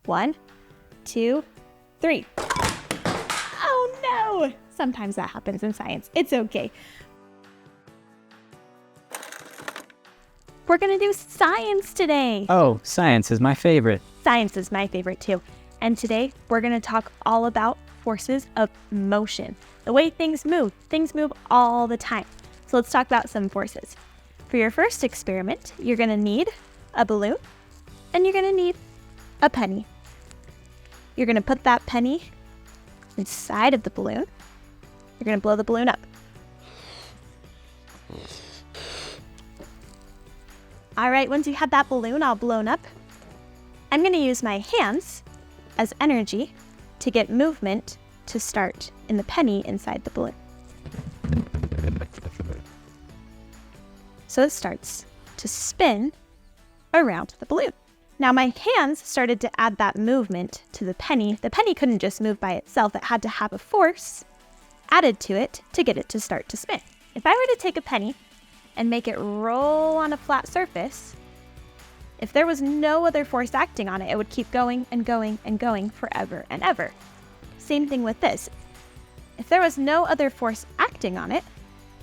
1, 2, 3. Oh no! Sometimes that happens in science. It's okay. We're gonna do science today. Oh, science is my favorite. Science is my favorite too. And today we're gonna talk all about forces of motion. The way things move all the time. So let's talk about some forces. For your first experiment, you're gonna need a balloon and you're gonna need a penny. You're gonna put that penny inside of the balloon. You're gonna blow the balloon up. All right, once you have that balloon all blown up, I'm gonna use my hands as energy to get movement to start in the penny inside the balloon. So it starts to spin around the balloon. Now my hands started to add that movement to the penny. The penny couldn't just move by itself. It had to have a force added to it to get it to start to spin. If I were to take a penny and make it roll on a flat surface, if there was no other force acting on it, it would keep going and going and going forever and ever. Same thing with this. If there was no other force acting on it,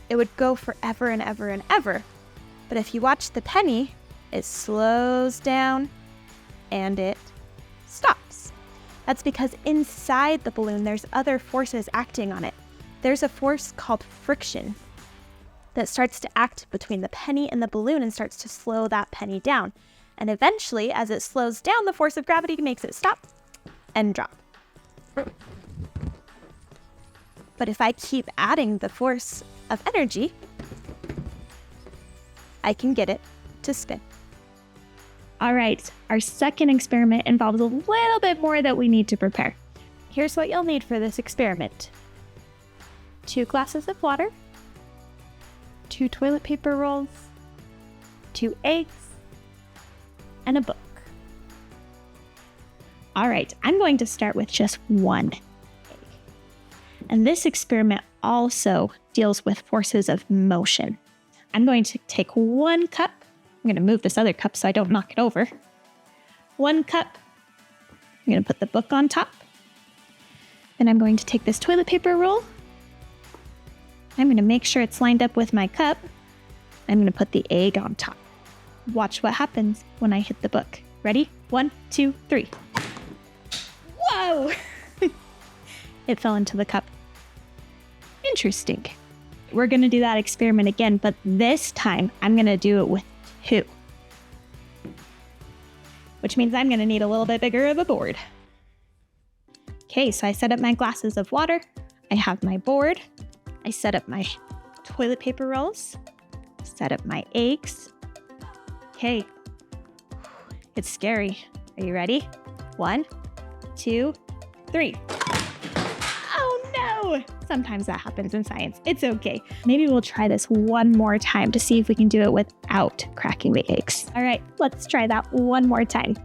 it would go forever and ever and ever. But if you watch the penny, it slows down and it stops. That's because inside the balloon, there's other forces acting on it. There's a force called friction that starts to act between the penny and the balloon and starts to slow that penny down. And eventually, as it slows down, the force of gravity makes it stop and drop. But if I keep adding the force of energy, I can get it to spin. All right, our second experiment involves a little bit more that we need to prepare. Here's what you'll need for this experiment. 2 glasses of water, 2 toilet paper rolls, 2 eggs, and a book. All right, I'm going to start with just 1 egg. And this experiment also deals with forces of motion. I'm going to take 1 cup. I'm going to move this other cup so I don't knock it over. 1 cup. I'm going to put the book on top. Then I'm going to take this toilet paper roll. I'm going to make sure it's lined up with my cup. I'm going to put the egg on top. Watch what happens when I hit the book. Ready? 1, 2, 3. Whoa! It fell into the cup. Interesting. We're going to do that experiment again, but this time I'm going to do it with 2. Which means I'm going to need a little bit bigger of a board. Okay, so I set up my glasses of water. I have my board. I set up my toilet paper rolls. Set up my eggs. Okay, it's scary. Are you ready? 1, 2, 3. Oh no! Sometimes that happens in science. It's okay. Maybe we'll try this one more time to see if we can do it without cracking the eggs. All right, let's try that one more time.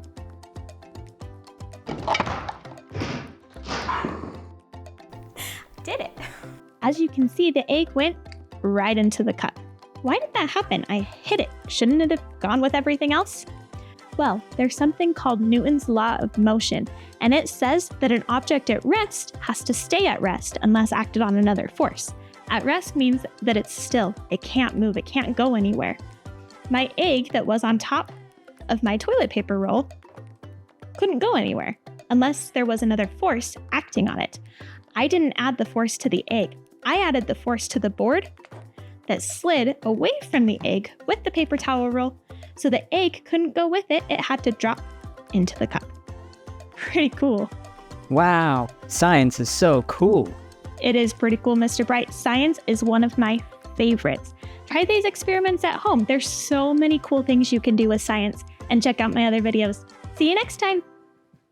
Did it. As you can see, the egg went right into the cup. Why did that happen? I hit it. Shouldn't it have gone with everything else? Well, there's something called Newton's law of motion, and it says that an object at rest has to stay at rest unless acted on another force. At rest means that it's still. It can't move. It can't go anywhere. My egg that was on top of my toilet paper roll couldn't go anywhere unless there was another force acting on it. I didn't add the force to the egg. I added the force to the board that slid away from the egg with the paper towel roll, so the egg couldn't go with it. It had to drop into the cup. Pretty cool. Wow, science is so cool. It is pretty cool, Mr. Bright. Science is one of my favorites. Try these experiments at home. There's so many cool things you can do with science, and check out my other videos. See you next time.